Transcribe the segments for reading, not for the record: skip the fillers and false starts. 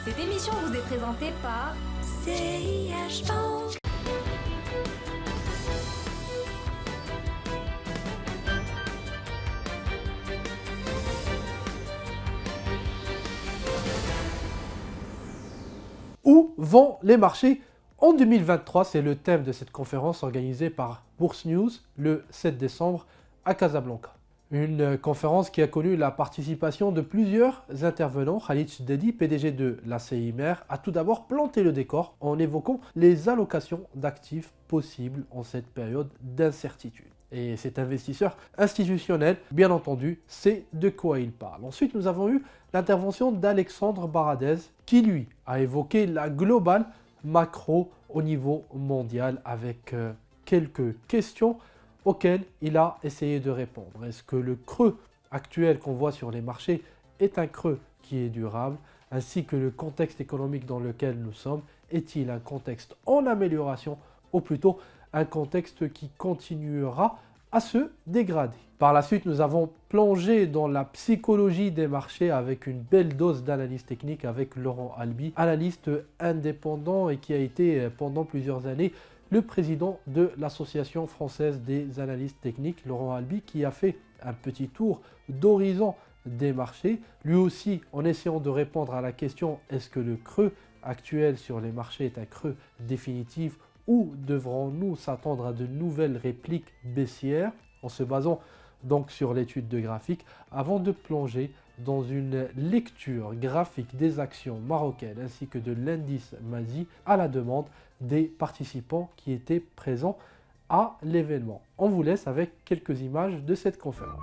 Cette émission vous est présentée par CIH Bank. Où vont les marchés en 2023? C'est le thème de cette conférence organisée par Bourse News le 7 décembre à Casablanca. Une conférence qui a connu la participation de plusieurs intervenants. Khalid Chdedi, PDG de la CIMR, a tout d'abord planté le décor en évoquant les allocations d'actifs possibles en cette période d'incertitude. Et cet investisseur institutionnel, bien entendu, sait de quoi il parle. Ensuite, nous avons eu l'intervention d'Alexandre Baradez, qui lui a évoqué la globale macro au niveau mondial avec quelques questions auxquelles il a essayé de répondre. Est-ce que le creux actuel qu'on voit sur les marchés est un creux qui est durable, ainsi que le contexte économique dans lequel nous sommes, est-il un contexte en amélioration ou plutôt un contexte qui continuera à se dégrader? Par la suite, nous avons plongé dans la psychologie des marchés avec une belle dose d'analyse technique avec Laurent Albi, analyste indépendant et qui a été pendant plusieurs années le président de l'Association française des analystes techniques, Laurent Albi, qui a fait un petit tour d'horizon des marchés, lui aussi en essayant de répondre à la question est-ce que le creux actuel sur les marchés est un creux définitif ou devrons-nous s'attendre à de nouvelles répliques baissières, en se basant donc sur l'étude de graphique, avant de plonger dans une lecture graphique des actions marocaines ainsi que de l'indice MASI à la demande des participants qui étaient présents à l'événement. On vous laisse avec quelques images de cette conférence.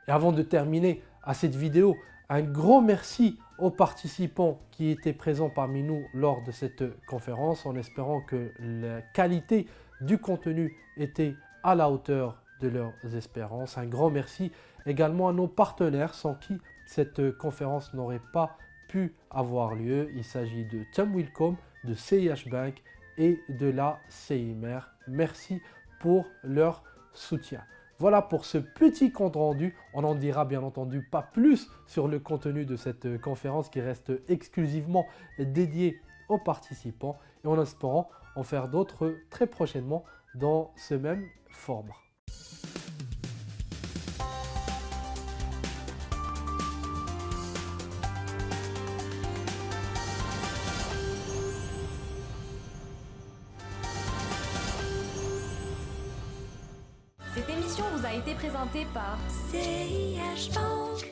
Et avant de terminer à cette vidéo, un grand merci aux participants qui étaient présents parmi nous lors de cette conférence, en espérant que la qualité du contenu était à la hauteur de leurs espérances. Un grand merci également à nos partenaires sans qui cette conférence n'aurait pas pu avoir lieu. Il s'agit de Tamwilcom, de CIH Bank et de la CIMR. Merci pour leur soutien. Voilà pour ce petit compte rendu. On n'en dira bien entendu pas plus sur le contenu de cette conférence qui reste exclusivement dédiée aux participants et en espérant en faire d'autres très prochainement dans ce même format. Cette émission vous a été présentée par CIH Bank.